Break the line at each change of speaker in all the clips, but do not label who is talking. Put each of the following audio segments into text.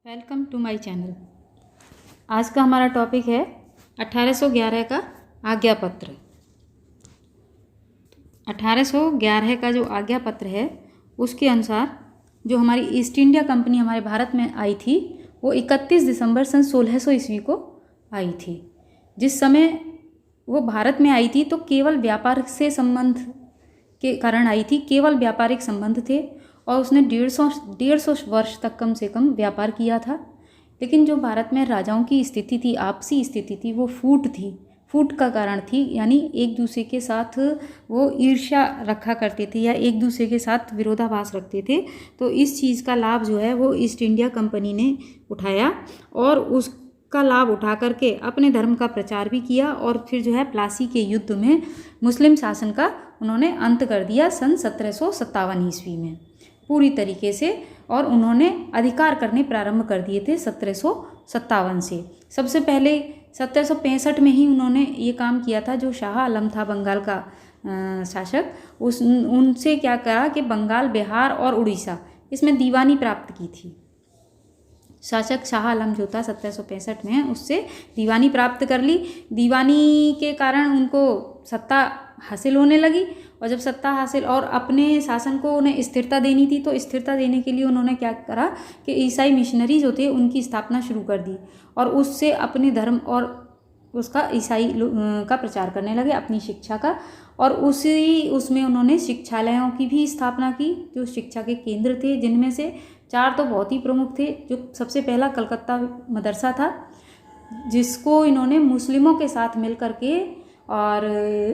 Welcome to my channel. आज का हमारा टॉपिक है 1811 का आज्ञा पत्र। 1811 का जो आज्ञा पत्र है उसके अनुसार जो हमारी ईस्ट इंडिया कंपनी हमारे भारत में आई थी वो 31 दिसंबर सन 1600 ईस्वी को आई थी। जिस समय वो भारत में आई थी तो केवल व्यापार से संबंध के कारण आई थी, केवल व्यापारिक संबंध थे और उसने 150 वर्ष तक कम से कम व्यापार किया था। लेकिन जो भारत में राजाओं की स्थिति थी, आपसी स्थिति थी, वो फूट का कारण थी। यानी एक दूसरे के साथ वो ईर्ष्या रखा करते थे या एक दूसरे के साथ विरोधाभास रखते थे। तो इस चीज़ का लाभ जो है वो ईस्ट इंडिया कंपनी ने उठाया और उसका लाभ उठा करके अपने धर्म का प्रचार भी किया और फिर जो है प्लासी के युद्ध में मुस्लिम शासन का उन्होंने अंत कर दिया सन 1757 ईस्वी में पूरी तरीके से। और उन्होंने अधिकार करने प्रारंभ कर दिए थे 1757 से। सबसे पहले 1765 में ही उन्होंने ये काम किया था। जो शाह आलम था बंगाल का शासक, उनसे क्या करा कि बंगाल, बिहार और उड़ीसा इसमें दीवानी प्राप्त की थी। शासक शाह आलम जो था 1765 में उससे दीवानी प्राप्त कर ली। दीवानी के कारण उनको सत्ता हासिल होने लगी और जब सत्ता हासिल और अपने शासन को उन्हें स्थिरता देनी थी तो स्थिरता देने के लिए उन्होंने क्या करा कि ईसाई मिशनरी जो थे उनकी स्थापना शुरू कर दी और उससे अपने धर्म और उसका ईसाई का प्रचार करने लगे, अपनी शिक्षा का। और उसमें उन्होंने शिक्षालयों की भी स्थापना की, जो शिक्षा के केंद्र थे, जिनमें से 4 तो बहुत ही प्रमुख थे। जो सबसे पहला कलकत्ता मदरसा था, जिसको इन्होंने मुस्लिमों के साथ मिल करके और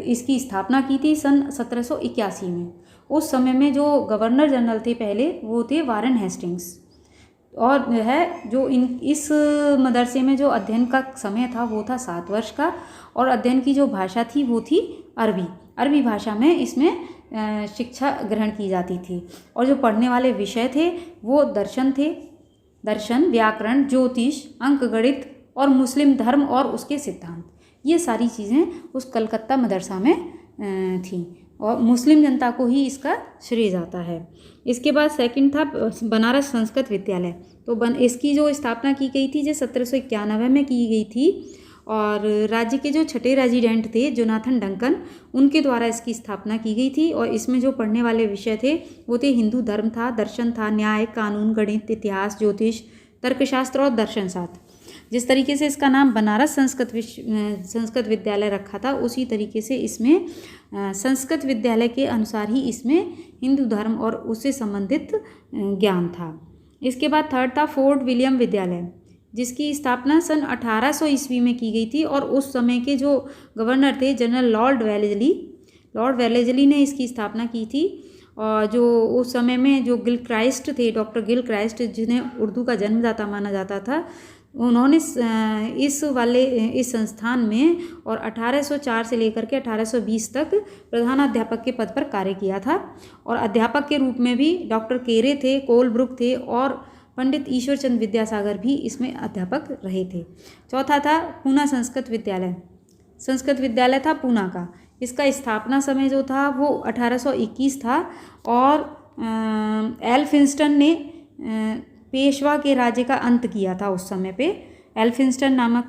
इसकी स्थापना की थी सन 1781 में। उस समय में जो गवर्नर जनरल थे पहले वो थे वारेन हेस्टिंग्स। और है जो इस मदरसे में जो अध्ययन का समय था वो था 7 वर्ष का और अध्ययन की जो भाषा थी वो थी अरबी भाषा में इसमें शिक्षा ग्रहण की जाती थी। और जो पढ़ने वाले विषय थे वो दर्शन, व्याकरण, ज्योतिष, अंकगणित और मुस्लिम धर्म और उसके सिद्धांत, ये सारी चीज़ें उस कलकत्ता मदरसा में थी और मुस्लिम जनता को ही इसका श्रेय जाता है। इसके बाद सेकंड था बनारस संस्कृत विद्यालय। तो इसकी जो स्थापना की गई थी जो 1791 में की गई थी और राज्य के जो छठे रेजिडेंट थे जोनाथन डंकन, उनके द्वारा इसकी स्थापना की गई थी। और इसमें जो पढ़ने वाले विषय थे वो थे हिंदू धर्म था, दर्शन था, न्याय, कानून, गणित, इतिहास, ज्योतिष, तर्कशास्त्र और दर्शनशास्त्र। जिस तरीके से इसका नाम बनारस संस्कृत विद्यालय रखा था उसी तरीके से इसमें संस्कृत विद्यालय के अनुसार ही इसमें हिंदू धर्म और उससे संबंधित ज्ञान था। इसके बाद थर्ड था फोर्ट विलियम विद्यालय, जिसकी स्थापना सन 1800 ईस्वी में की गई थी और उस समय के जो गवर्नर थे जनरल लॉर्ड वेलेजली ने इसकी स्थापना की थी। और जो उस समय में जो गिलक्राइस्ट थे, डॉक्टर गिलक्राइस्ट, जिन्हें उर्दू का जन्मदाता माना जाता था, उन्होंने इस संस्थान में और 1804 से लेकर के 1820 तक प्रधानाध्यापक के पद पर कार्य किया था। और अध्यापक के रूप में भी डॉक्टर केरे थे, कोलब्रुक थे और पंडित ईश्वर चंद्र विद्यासागर भी इसमें अध्यापक रहे थे। चौथा था पूना संस्कृत विद्यालय था पूना का। इसका स्थापना समय जो था वो 1821 था और एल्फिंस्टन ने पेशवा के राज्य का अंत किया था। उस समय पे एल्फिंस्टन नामक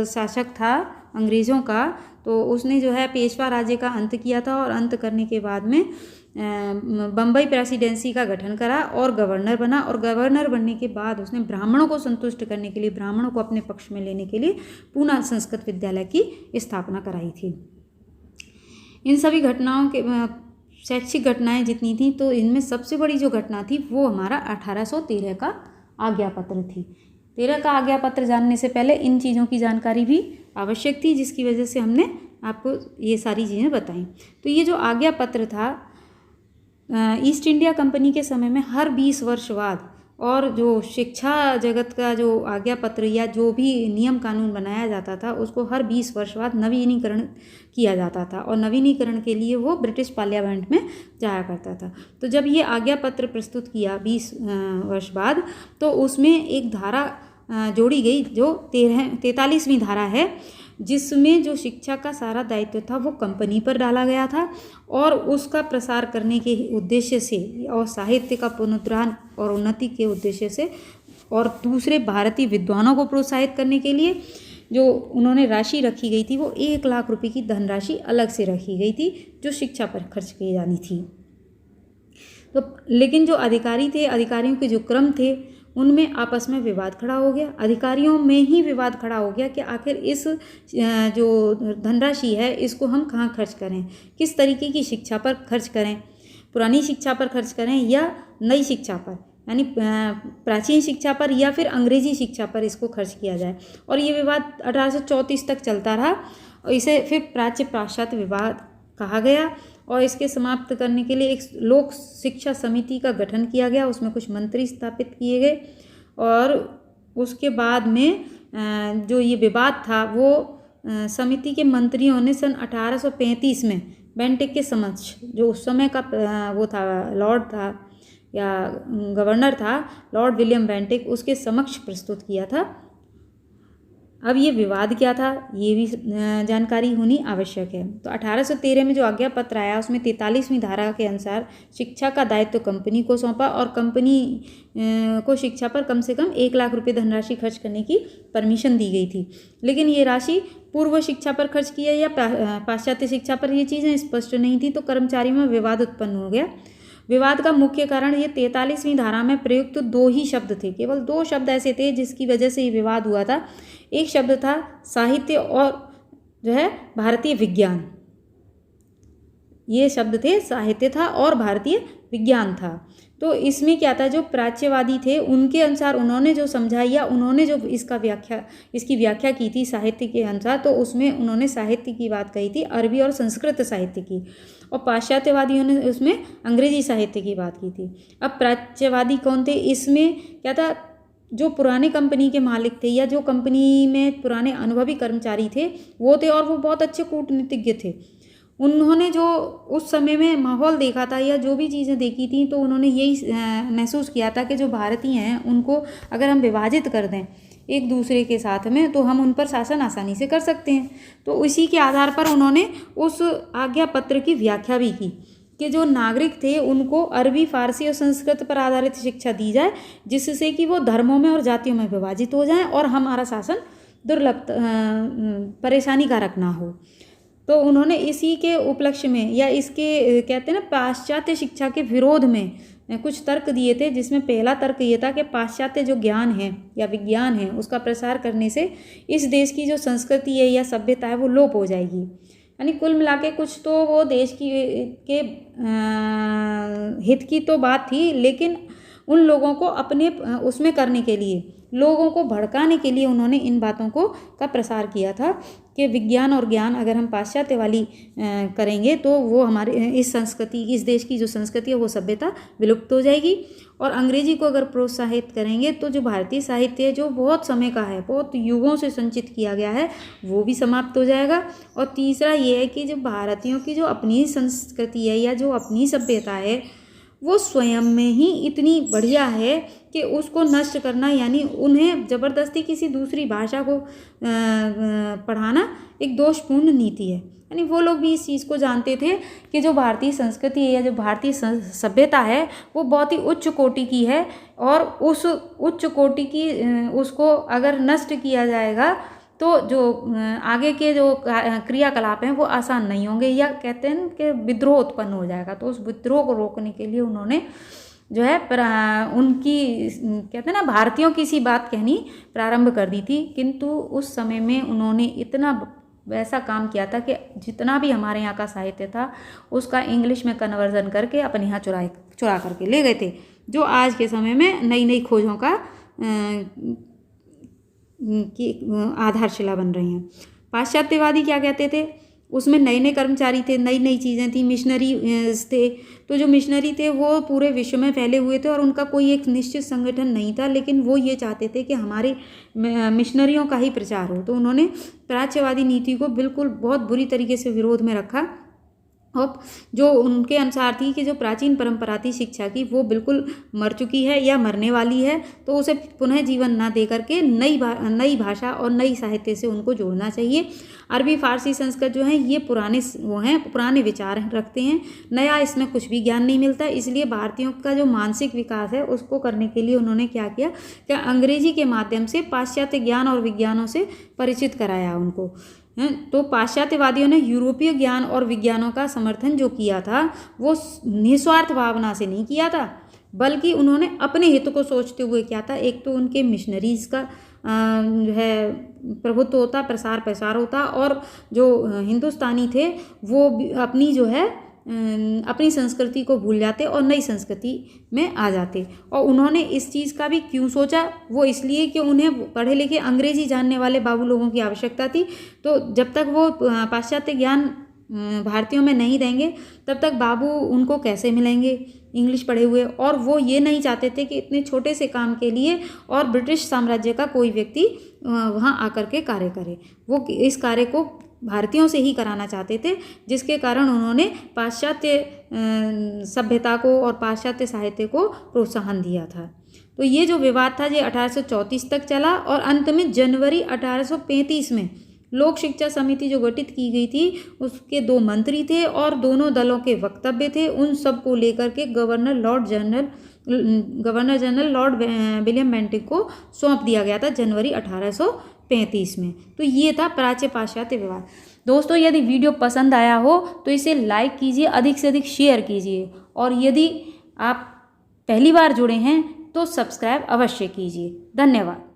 शासक था अंग्रेज़ों का, तो उसने जो है पेशवा राज्य का अंत किया था और अंत करने के बाद में बम्बई प्रेसिडेंसी का गठन करा और गवर्नर बना। और गवर्नर बनने के बाद उसने ब्राह्मणों को संतुष्ट करने के लिए, ब्राह्मणों को अपने पक्ष में लेने के लिए पूना संस्कृत विद्यालय की स्थापना कराई थी। इन सभी घटनाओं के शैक्षिक घटनाएं जितनी थी तो इनमें सबसे बड़ी जो घटना थी वो हमारा 1813 का आज्ञा पत्र थी। 13 का आज्ञा पत्र जानने से पहले इन चीज़ों की जानकारी भी आवश्यक थी, जिसकी वजह से हमने आपको ये सारी चीज़ें बताई। तो ये जो आज्ञा पत्र था ईस्ट इंडिया कंपनी के समय में हर 20 वर्ष बाद, और जो शिक्षा जगत का जो आज्ञा पत्र या जो भी नियम कानून बनाया जाता था उसको हर 20 वर्ष बाद नवीनीकरण किया जाता था और नवीनीकरण के लिए वो ब्रिटिश पार्लियामेंट में जाया करता था। तो जब ये आज्ञा पत्र प्रस्तुत किया 20 वर्ष बाद, तो उसमें एक धारा जोड़ी गई जो 43वीं धारा है, जिसमें जो शिक्षा का सारा दायित्व था वो कंपनी पर डाला गया था और उसका प्रसार करने के उद्देश्य से और साहित्य का पुनरुद्धार और उन्नति के उद्देश्य से और दूसरे भारतीय विद्वानों को प्रोत्साहित करने के लिए जो उन्होंने राशि रखी गई थी वो 1 लाख रुपए की धनराशि अलग से रखी गई थी जो शिक्षा पर खर्च की जानी थी। तो लेकिन जो अधिकारी थे, अधिकारियों के जो क्रम थे, उनमें आपस में विवाद खड़ा हो गया। अधिकारियों में ही विवाद खड़ा हो गया कि आखिर इस जो धनराशि है इसको हम कहाँ खर्च करें, किस तरीके की शिक्षा पर खर्च करें, पुरानी शिक्षा पर खर्च करें या नई शिक्षा पर, यानी प्राचीन शिक्षा पर या फिर अंग्रेजी शिक्षा पर इसको खर्च किया जाए। और ये विवाद 1834 तक चलता रहा और इसे फिर प्राच्य पाश्चात्य विवाद कहा गया। और इसके समाप्त करने के लिए एक लोक शिक्षा समिति का गठन किया गया, उसमें कुछ मंत्री स्थापित किए गए और उसके बाद में जो ये विवाद था वो समिति के मंत्रियों ने सन 1835 में बेंटिक के समक्ष, जो उस समय का वो था लॉर्ड था या गवर्नर था, लॉर्ड विलियम बेंटिक, उसके समक्ष प्रस्तुत किया था। अब ये विवाद क्या था ये भी जानकारी होनी आवश्यक है। तो 1813 में जो आज्ञा पत्र आया उसमें 43वीं धारा के अनुसार शिक्षा का दायित्व कंपनी को सौंपा और कंपनी को शिक्षा पर कम से कम 1 लाख रुपए धनराशि खर्च करने की परमिशन दी गई थी। लेकिन ये राशि पूर्व शिक्षा पर खर्च किया या पाश्चात्य शिक्षा पर, ये चीज़ें स्पष्ट नहीं थी। तो कर्मचारियों में विवाद उत्पन्न हो गया। विवाद का मुख्य कारण ये 43वीं धारा में प्रयुक्त 2 ही शब्द थे, केवल 2 शब्द ऐसे थे जिसकी वजह से ये विवाद हुआ था। एक शब्द था साहित्य और जो है भारतीय विज्ञान, ये शब्द थे, साहित्य था और भारतीय विज्ञान था। तो इसमें क्या था, जो प्राच्यवादी थे उनके अनुसार उन्होंने जो समझा या उन्होंने जो इसकी व्याख्या की थी साहित्य के अनुसार, तो उसमें उन्होंने साहित्य की बात कही थी, अरबी और संस्कृत साहित्य की, और पाश्चात्यवादियों ने उसमें अंग्रेजी साहित्य की बात की थी। अब प्राच्यवादी कौन थे, इसमें क्या था, जो पुराने कंपनी के मालिक थे या जो कंपनी में पुराने अनुभवी कर्मचारी थे वो थे, और वो बहुत अच्छे कूटनीतिज्ञ थे। उन्होंने जो उस समय में माहौल देखा था या जो भी चीज़ें देखी थी, तो उन्होंने यही महसूस किया था कि जो भारतीय हैं उनको अगर हम विभाजित कर दें एक दूसरे के साथ में तो हम उन पर शासन आसानी से कर सकते हैं। तो इसी के आधार पर उन्होंने उस आज्ञा पत्र की व्याख्या भी की कि जो नागरिक थे उनको अरबी, फारसी और संस्कृत पर आधारित शिक्षा दी जाए, जिससे कि वो धर्मों में और जातियों में विभाजित हो जाएं और हमारा शासन दुर्लभ परेशानी कारक ना हो। तो उन्होंने इसी के उपलक्ष्य में या इसके कहते हैं ना पाश्चात्य शिक्षा के विरोध में कुछ तर्क दिए थे, जिसमें पहला तर्क ये था कि पाश्चात्य जो ज्ञान है या विज्ञान है उसका प्रसार करने से इस देश की जो संस्कृति है या सभ्यता है वो लोप हो जाएगी। यानी कुल मिला के कुछ तो वो देश के हित की तो बात थी, लेकिन उन लोगों को अपने उसमें करने के लिए, लोगों को भड़काने के लिए उन्होंने इन बातों का प्रसार किया था कि विज्ञान और ज्ञान अगर हम पाश्चात्य वाली करेंगे तो वो हमारे इस संस्कृति, इस देश की जो संस्कृति है वो सभ्यता विलुप्त हो जाएगी, और अंग्रेजी को अगर प्रोत्साहित करेंगे तो जो भारतीय साहित्य है जो बहुत समय का है, बहुत युगों से संचित किया गया है, वो भी समाप्त हो जाएगा। और तीसरा ये है कि जो भारतीयों की जो अपनी संस्कृति है या जो अपनी सभ्यता है वो स्वयं में ही इतनी बढ़िया है कि उसको नष्ट करना, यानी उन्हें ज़बरदस्ती किसी दूसरी भाषा को पढ़ाना एक दोषपूर्ण नीति है। यानी वो लोग भी इस चीज़ को जानते थे कि जो भारतीय संस्कृति है या जो भारतीय सभ्यता है वो बहुत ही उच्च कोटि की है, और उस उच्च कोटि की उसको अगर नष्ट किया जाएगा तो जो आगे के जो क्रियाकलाप हैं वो आसान नहीं होंगे, या कहते हैं कि विद्रोह उत्पन्न हो जाएगा। तो उस विद्रोह को रोकने के लिए उन्होंने जो है उनकी कहते हैं ना भारतीयों की सी बात कहनी प्रारंभ कर दी थी। किंतु उस समय में उन्होंने इतना वैसा काम किया था कि जितना भी हमारे यहाँ का साहित्य था उसका इंग्लिश में कन्वर्जन करके अपने यहाँ चुरा करके ले गए थे, जो आज के समय में नई नई खोजों का की आधारशिला बन रही हैं। पाश्चात्यवादी क्या कहते थे, उसमें नए नए कर्मचारी थे, नई नई चीज़ें थी, मिशनरी थे। तो जो मिशनरी थे वो पूरे विश्व में फैले हुए थे और उनका कोई एक निश्चित संगठन नहीं था, लेकिन वो ये चाहते थे कि हमारे मिशनरियों का ही प्रचार हो। तो उन्होंने प्राच्यवादी नीति को बिल्कुल बहुत बुरी तरीके से विरोध में रखा और जो उनके अनुसार थी कि जो प्राचीन परंपरा थी शिक्षा की वो बिल्कुल मर चुकी है या मरने वाली है, तो उसे पुनः जीवन ना दे करके नई भाषा और नई साहित्य से उनको जोड़ना चाहिए। अरबी फारसी संस्कृत जो है ये पुराने विचार रखते हैं, नया इसमें कुछ भी ज्ञान नहीं मिलता। इसलिए भारतीयों का जो मानसिक विकास है उसको करने के लिए उन्होंने क्या किया, क्या अंग्रेजी के माध्यम से पाश्चात्य ज्ञान और विज्ञानों से परिचित कराया उनको। तो पाश्चात्यवादियों ने यूरोपीय ज्ञान और विज्ञानों का समर्थन जो किया था वो निस्वार्थ भावना से नहीं किया था, बल्कि उन्होंने अपने हित को सोचते हुए किया था। एक तो उनके मिशनरीज का जो है प्रभुत्व होता, प्रसार प्रसार होता, और जो हिंदुस्तानी थे वो अपनी जो है अपनी संस्कृति को भूल जाते और नई संस्कृति में आ जाते। और उन्होंने इस चीज़ का भी क्यों सोचा, वो इसलिए कि उन्हें पढ़े लिखे अंग्रेजी जानने वाले बाबू लोगों की आवश्यकता थी। तो जब तक वो पाश्चात्य ज्ञान भारतीयों में नहीं देंगे तब तक बाबू उनको कैसे मिलेंगे इंग्लिश पढ़े हुए। और वो ये नहीं चाहते थे कि इतने छोटे से काम के लिए और ब्रिटिश साम्राज्य का कोई व्यक्ति वहाँ आकर के कार्य करे। वो इस कार्य को भारतीयों से ही कराना चाहते थे, जिसके कारण उन्होंने पाश्चात्य सभ्यता को और पाश्चात्य साहित्य को प्रोत्साहन दिया था। तो ये जो विवाद था ये 1834 तक चला और अंत में जनवरी 1835 में लोक शिक्षा समिति जो गठित की गई थी उसके 2 मंत्री थे और दोनों दलों के वक्तव्य थे। उन सब को लेकर के governor general Lord William Bentinck को सौंप दिया गया था जनवरी 1835 में। तो ये था प्राच्य पाश्चात्य विवाद। दोस्तों, यदि वीडियो पसंद आया हो तो इसे लाइक कीजिए, अधिक से अधिक शेयर कीजिए, और यदि आप पहली बार जुड़े हैं तो सब्सक्राइब अवश्य कीजिए। धन्यवाद।